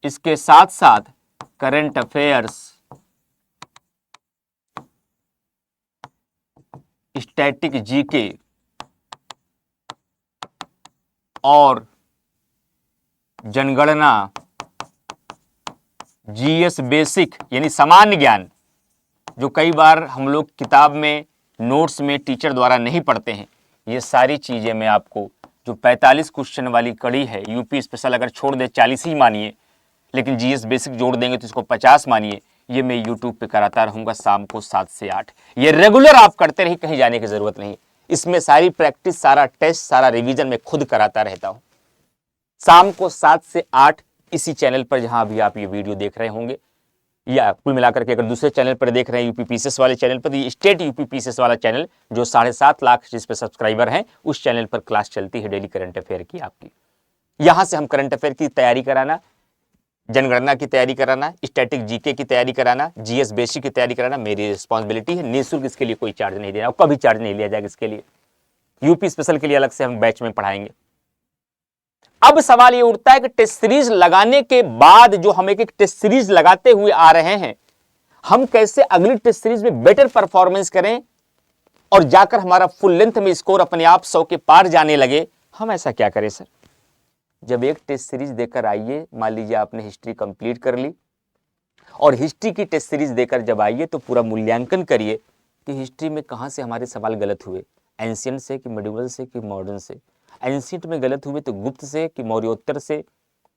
इसके साथ साथ करंट अफेयर्स, स्टैटिक जीके, और जनगणना, जीएस बेसिक यानी सामान्य ज्ञान, जो कई बार हम लोग किताब में नोट्स में टीचर द्वारा नहीं पढ़ते हैं, ये सारी चीज़ें मैं आपको, जो 45 क्वेश्चन वाली कड़ी है, यूपी स्पेशल अगर छोड़ दे 40 ही मानिए, लेकिन जीएस बेसिक जोड़ देंगे तो इसको 50 मानिए, ये मैं यूट्यूब पे कराता रहूँगा शाम को 7 से 8। ये रेगुलर आप करते रहिए, कहीं जाने की ज़रूरत नहीं। इसमें सारी प्रैक्टिस, सारा टेस्ट, सारा रिवीजन मैं खुद कराता रहता हूँ। शाम को 7 से 8 इसी चैनल पर, जहां अभी आप ये वीडियो देख रहे होंगे, या कुल मिलाकर के अगर दूसरे चैनल पर देख रहे हैं यूपी पीसीएस वाले चैनल पर, तो स्टेट यूपी पीसीएस वाला चैनल जो 7.5 लाख जिस पर सब्सक्राइबर हैं, उस चैनल पर क्लास चलती है डेली करंट अफेयर की आपकी। यहां से हम करंट अफेयर की तैयारी कराना, जनगणना की तैयारी कराना, स्टैटिक जीके की तैयारी कराना, जीएस बेसिक की तैयारी कराना मेरी रिस्पॉन्सिबिलिटी है। निःशुल्क इसके लिए कोई चार्ज नहीं देना और कभी चार्ज नहीं लिया जाएगा इसके लिए। यूपी स्पेशल के लिए अलग से हम बैच में पढ़ाएंगे। अब सवाल ये उठता है कि टेस्ट सीरीज लगाने के बाद, जो हम एक टेस्ट सीरीज लगाते हुए आ रहे हैं, हम कैसे अगली टेस्ट सीरीज में बेटर परफॉर्मेंस करें और जाकर हमारा फुल लेंथ में स्कोर अपने आप 100 के पार जाने लगे। हम ऐसा क्या करें सर? जब एक टेस्ट सीरीज देकर आइए, मान लीजिए आपने हिस्ट्री कंप्लीट कर ली, और हिस्ट्री की टेस्ट सीरीज देकर जब आइए तो पूरा मूल्यांकन करिए कि हिस्ट्री में कहां से हमारे सवाल गलत हुए, एंशियंट से कि मिडिवल से कि मॉडर्न से। एंशियंट में गलत हुए तो गुप्त से कि मौर्योत्तर से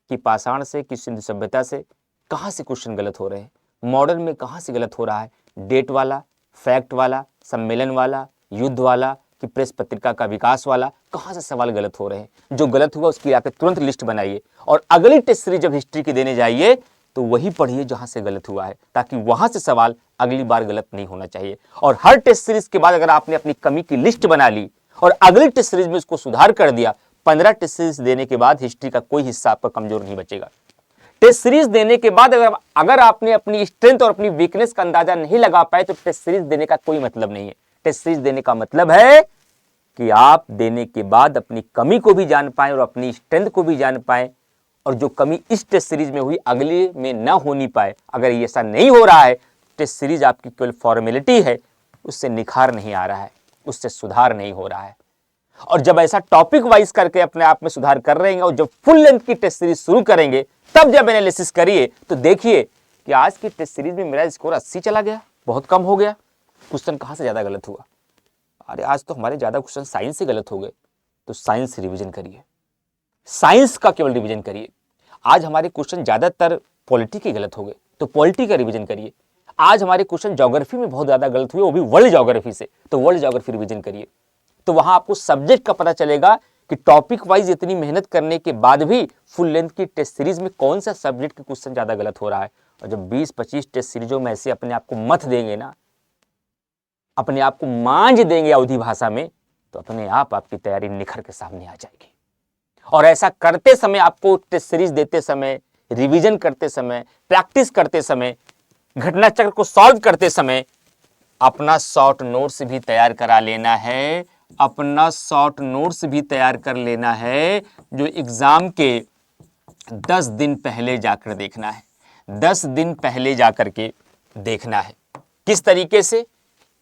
कि पाषाण से कि सिंधु सभ्यता से, कहाँ से क्वेश्चन गलत हो रहे हैं। मॉडर्न में कहाँ से गलत हो रहा है, डेट वाला, फैक्ट वाला, सम्मेलन वाला, युद्ध वाला कि प्रेस पत्रिका का विकास वाला, कहाँ से सवाल गलत हो रहे हैं। जो गलत हुआ उसकी आकर तुरंत लिस्ट बनाइए और अगली टेस्ट सीरीज जब हिस्ट्री की देने जाइए तो वही पढ़िए जहां से गलत हुआ है, ताकि वहां से सवाल अगली बार गलत नहीं होना चाहिए। और हर टेस्ट सीरीज के बाद अगर आपने अपनी कमी की लिस्ट बना ली और अगली टेस्ट सीरीज में उसको सुधार कर दिया, 15 टेस्ट सीरीज देने के बाद हिस्ट्री का कोई हिस्सा आपका कमजोर नहीं बचेगा। टेस्ट सीरीज देने के बाद अगर आपने अपनी स्ट्रेंथ और अपनी वीकनेस का अंदाजा नहीं लगा पाए तो टेस्ट सीरीज देने का कोई मतलब नहीं है। टेस्ट सीरीज देने का मतलब है कि आप देने के बाद अपनी कमी को भी जान पाए और अपनी स्ट्रेंथ को भी जान पाए, और जो कमी इस टेस्ट सीरीज में हुई अगले में ना होनी पाए। अगर ये ऐसा नहीं हो रहा है, टेस्ट सीरीज आपकी केवल फॉर्मेलिटी है, उससे निखार नहीं आ रहा है, उससे सुधार नहीं हो रहा है। और जब ऐसा टॉपिक वाइज करके अपने आप में सुधार कर रहे हैं और जब फुल लेंथ की टेस्ट सीरीज शुरू करेंगे, तब जब एनालिसिस करिए तो देखिए कि आज की टेस्ट सीरीज में मेरा स्कोर 80 चला गया, बहुत कम हो गया। क्वेश्चन कहां से ज्यादा गलत हुआ? अरे आज तो हमारे ज्यादा क्वेश्चन साइंस से गलत हो गए, तो साइंस रिवीजन करिए, साइंस का केवल रिवीजन करिए। आज हमारे क्वेश्चन ज्यादातर पॉलिटी के गलत हो गए, तो पॉलिटी का रिवीजन करिए। आज हमारे क्वेश्चन ज्योग्राफी में बहुत ज्यादा गलत हुए, वो भी वर्ल्ड ज्योग्राफी से, तो वर्ल्ड ज्योग्राफी रिवीजन करिए। तो वहां आपको सब्जेक्ट का पता चलेगा कि टॉपिक वाइज इतनी मेहनत करने के बाद भी फुल लेंथ की टेस्ट सीरीज में कौन सा सब्जेक्ट के क्वेश्चन ज्यादा गलत हो रहा है। और जब 20-25 टेस्ट सीरीजों में ऐसे अपने आप को मत देंगे ना, अपने आप को मांझ देंगे अवधि भाषा में, तो अपने आप आपकी तैयारी निखर के सामने आ जाएगी। और ऐसा करते समय, आपको टेस्ट सीरीज देते समय, रिवीजन करते समय, प्रैक्टिस करते समय, घटना चक्र को सॉल्व करते समय अपना शॉर्ट नोट्स भी तैयार करा लेना है, अपना शॉर्ट नोट्स भी तैयार कर लेना है, जो एग्जाम के 10 दिन पहले जाकर देखना है। 10 दिन पहले जाकर के देखना है। किस तरीके से?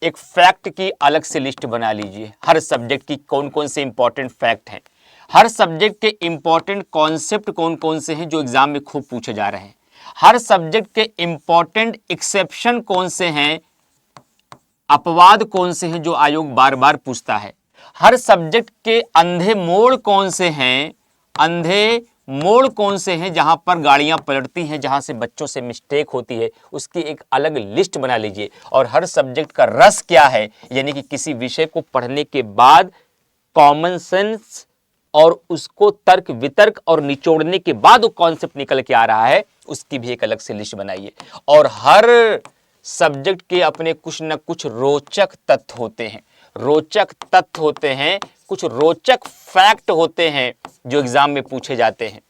एक फैक्ट की अलग से लिस्ट बना लीजिए, हर सब्जेक्ट की कौन कौन से इंपॉर्टेंट फैक्ट हैं, हर सब्जेक्ट के इंपॉर्टेंट कॉन्सेप्ट कौन कौन से हैं जो एग्जाम में खूब पूछे जा रहे हैं, हर सब्जेक्ट के इंपॉर्टेंट एक्सेप्शन कौन से हैं, अपवाद कौन से हैं जो आयोग बार बार पूछता है, हर सब्जेक्ट के अंधे मोड़ कौन से हैं, अंधे मोड़ कौन से हैं जहां पर गाड़ियां पलटती हैं, जहां से बच्चों से मिस्टेक होती है, उसकी एक अलग लिस्ट बना लीजिए। और हर सब्जेक्ट का रस क्या है, यानी कि किसी विषय को पढ़ने के बाद कॉमन सेंस और उसको तर्क वितर्क और निचोड़ने के बाद वो कॉन्सेप्ट निकल के आ रहा है, उसकी भी एक अलग से लिस्ट बनाइए। और हर सब्जेक्ट के अपने कुछ न कुछ रोचक तथ्य होते हैं, रोचक तथ्य होते हैं, कुछ रोचक फैक्ट होते हैं जो एग्जाम में पूछे जाते हैं,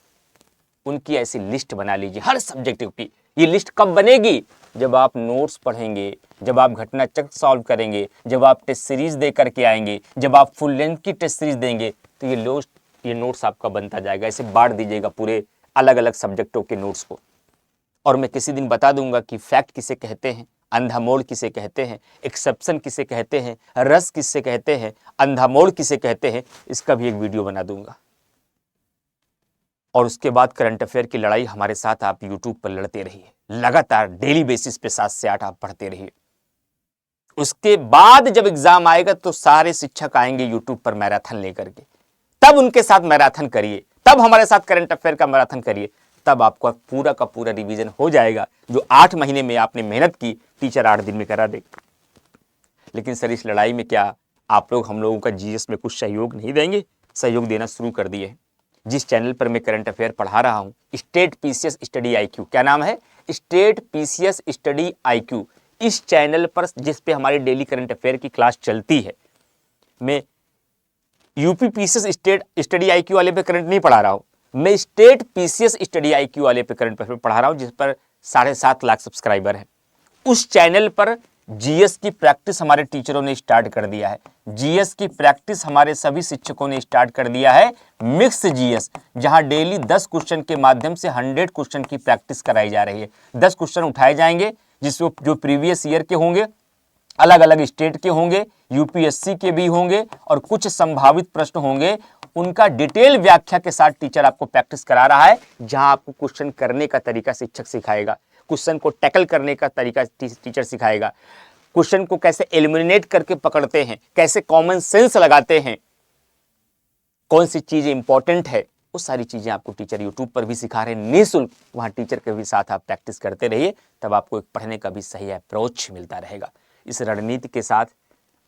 उनकी ऐसी लिस्ट बना लीजिए हर सब्जेक्ट की। ये लिस्ट कब बनेगी? जब आप नोट्स पढ़ेंगे, जब आप घटना चक्र सॉल्व करेंगे, जब आप टेस्ट सीरीज दे करके आएंगे, जब आप फुल लेंथ की टेस्ट सीरीज देंगे, तो ये नोट्स आपका बनता जाएगा। ऐसे बांट दीजिएगा पूरे अलग अलग सब्जेक्टों के नोट्स को। और मैं किसी दिन बता दूंगा कि फैक्ट किसे कहते हैं, अंधा मोड़ किसे कहते हैं, एक्सेप्शन किसे कहते हैं, रस किसे कहते हैं, अंधा मोड़ किसे कहते हैं, इसका भी एक वीडियो बना दूंगा। और उसके बाद करंट अफेयर की लड़ाई हमारे साथ आप यूट्यूब पर लड़ते रहिए, लगातार डेली बेसिस पे 7 से 8 आप पढ़ते रहिए। उसके बाद जब एग्जाम आएगा तो सारे शिक्षक आएंगे यूट्यूब पर मैराथन लेकर के, तब उनके साथ मैराथन करिए, तब हमारे साथ करंट अफेयर का मैराथन करिए, तब आपका पूरा का पूरा रिवीजन हो जाएगा। जो 8 महीने में आपने मेहनत की, टीचर 8 दिन में करा देगा। लेकिन सर इस लड़ाई में क्या आप लोग हम लोगों का जीएस में कुछ सहयोग नहीं देंगे? सहयोग देना शुरू कर दिए हैं। जिस चैनल पर मैं करंट अफेयर पढ़ा रहा हूं, स्टेट पीसीएस स्टडी आईक्यू, क्या नाम है? State PCS study IQ. इस चैनल पर जिस पे हमारी डेली करंट अफेयर की क्लास चलती है, मैं UP PCS state study IQ वाले पे करंट नहीं पढ़ा रहा हूं, मैं स्टेट पीसीएस स्टडी आईक्यू वाले पे करंट अफेयर पढ़ा रहा हूं, जिस पर 7.5 लाख सब्सक्राइबर है। उस चैनल पर जीएस की प्रैक्टिस हमारे टीचरों ने स्टार्ट कर दिया है। जीएस की प्रैक्टिस हमारे सभी शिक्षकों ने स्टार्ट कर दिया है, मिक्स जीएस, जहां डेली 10 क्वेश्चन के माध्यम से 100 क्वेश्चन की प्रैक्टिस कराई जा रही है। 10 क्वेश्चन उठाए जाएंगे जिसमें जो प्रीवियस ईयर के होंगे, अलग अलग स्टेट के होंगे, यूपीएससी के भी होंगे और कुछ संभावित प्रश्न होंगे। उनका डिटेल व्याख्या के साथ टीचर आपको प्रैक्टिस करा रहा है, जहां आपको क्वेश्चन करने का तरीका शिक्षक सिखाएगा, क्वेश्चन को टैकल करने का तरीका टीचर सिखाएगा, क्वेश्चन को कैसे एलिमिनेट करके पकड़ते हैं, कैसे कॉमन सेंस लगाते हैं, कौन सी चीजें इंपॉर्टेंट है, वो सारी चीजें आपको टीचर यूट्यूब पर भी सिखा रहे हैं निःशुल्क। वहां टीचर के भी साथ आप प्रैक्टिस करते रहिए, तब आपको एक पढ़ने का भी सही अप्रोच मिलता रहेगा। इस रणनीति के साथ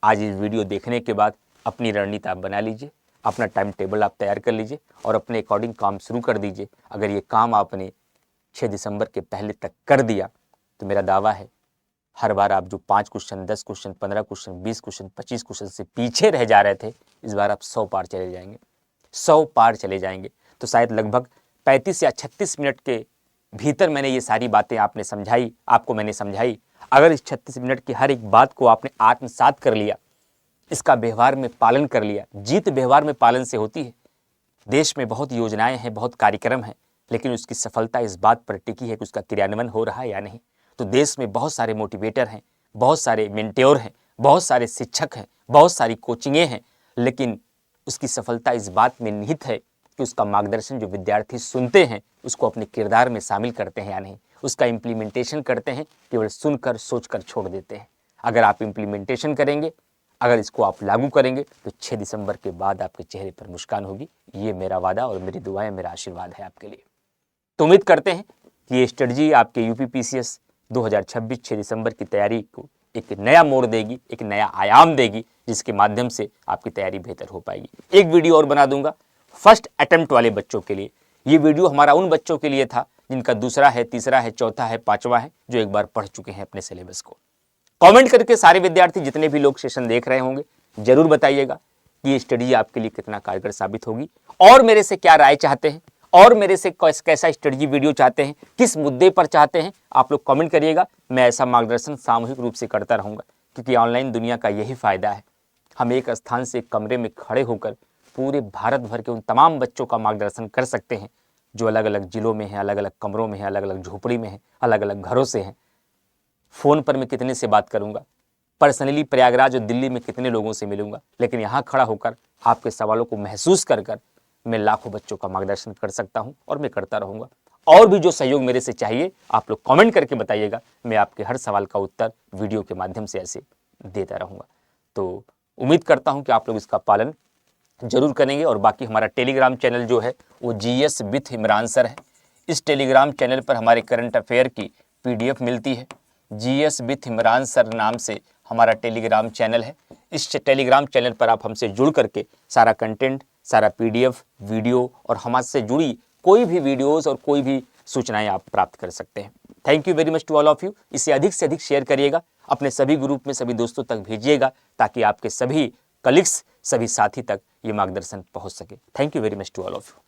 आज इस वीडियो देखने के बाद अपनी रणनीति आप बना लीजिए, अपना टाइम टेबल आप तैयार कर लीजिए और अपने अकॉर्डिंग काम शुरू कर दीजिए। अगर ये काम आपने 6 दिसंबर के पहले तक कर दिया तो मेरा दावा है हर बार आप जो 5 question, 10 question, 15 question, 20 question, 25 question से पीछे रह जा रहे थे, इस बार आप 100 पार चले जाएंगे। 100 पार चले जाएंगे तो शायद लगभग 35 या 36 मिनट के भीतर मैंने ये सारी बातें आपने समझाई, आपको मैंने समझाई। अगर इस 36 मिनट की हर एक बात को आपने आत्मसात कर लिया, इसका व्यवहार में पालन कर लिया, जीत व्यवहार में पालन से होती है। देश में बहुत योजनाएं हैं, बहुत कार्यक्रम हैं, लेकिन उसकी सफलता इस बात पर टिकी है कि उसका क्रियान्वयन हो रहा है या नहीं। तो देश में बहुत सारे मोटिवेटर हैं, बहुत सारे मेंटोर हैं, बहुत सारे शिक्षक हैं, बहुत सारी कोचिंगें हैं, लेकिन उसकी सफलता इस बात में निहित है कि उसका मार्गदर्शन जो विद्यार्थी सुनते हैं उसको अपने किरदार में शामिल करते हैं या नहीं, उसका इम्प्लीमेंटेशन करते हैं, केवल सुनकर सोचकर छोड़ देते हैं। अगर आप इम्प्लीमेंटेशन करेंगे, अगर इसको आप लागू करेंगे तो 6 दिसंबर के बाद आपके चेहरे पर मुस्कान होगी। ये मेरा वादा और मेरी दुआएं, मेरा आशीर्वाद है आपके लिए। तो उम्मीद करते हैं कि ये स्ट्रेटजी आपके यूपी पीसीएस 2026 6 दिसंबर की तैयारी को एक नया मोड़ देगी, एक नया आयाम देगी, जिसके माध्यम से आपकी तैयारी बेहतर हो पाएगी। एक वीडियो और बना दूंगा फर्स्ट अटेम्प्ट वाले बच्चों के लिए। ये वीडियो हमारा उन बच्चों के लिए था जिनका दूसरा है, तीसरा है, चौथा है, 5वां है, जो एक बार पढ़ चुके हैं अपने सिलेबस को। कमेंट करके सारे विद्यार्थी जितने भी लोग सेशन देख रहे होंगे जरूर बताइएगा कि ये स्टडी आपके लिए कितना कारगर साबित होगी, और मेरे से क्या राय चाहते हैं, और मेरे से कैसा स्ट्रेटजी वीडियो चाहते हैं, किस मुद्दे पर चाहते हैं, आप लोग कमेंट करिएगा। मैं ऐसा मार्गदर्शन सामूहिक रूप से करता रहूँगा, क्योंकि ऑनलाइन दुनिया का यही फ़ायदा है। हम एक स्थान से एक कमरे में खड़े होकर पूरे भारत भर के उन तमाम बच्चों का मार्गदर्शन कर सकते हैं जो अलग अलग जिलों में हैं, अलग अलग कमरों में हैं, अलग अलग झोपड़ी में हैं, अलग अलग घरों से हैं। फ़ोन पर मैं कितने से बात करूँगा, पर्सनली प्रयागराज और दिल्ली में कितने लोगों से मिलूंगा, लेकिन यहाँ खड़ा होकर आपके सवालों को महसूस कर कर मैं लाखों बच्चों का मार्गदर्शन कर सकता हूँ और मैं करता रहूँगा। और भी जो सहयोग मेरे से चाहिए आप लोग कमेंट करके बताइएगा, मैं आपके हर सवाल का उत्तर वीडियो के माध्यम से ऐसे देता रहूँगा। तो उम्मीद करता हूँ कि आप लोग इसका पालन जरूर करेंगे। और बाकी हमारा टेलीग्राम चैनल जो है वो GS विथ इमरान सर है। इस टेलीग्राम चैनल पर हमारे करंट अफेयर की PDF मिलती है। GS विथ इमरान सर नाम से हमारा टेलीग्राम चैनल है। इस टेलीग्राम चैनल पर आप हमसे जुड़ करके सारा कंटेंट, सारा PDF, वीडियो और हमसे जुड़ी कोई भी वीडियोस और कोई भी सूचनाएं आप प्राप्त कर सकते हैं। Thank you very much to all of you. इसे अधिक से अधिक शेयर करिएगा, अपने सभी ग्रुप में सभी दोस्तों तक भेजिएगा, ताकि आपके सभी कलीग्स, सभी साथी तक ये मार्गदर्शन पहुंच सके। Thank you very much to all of you.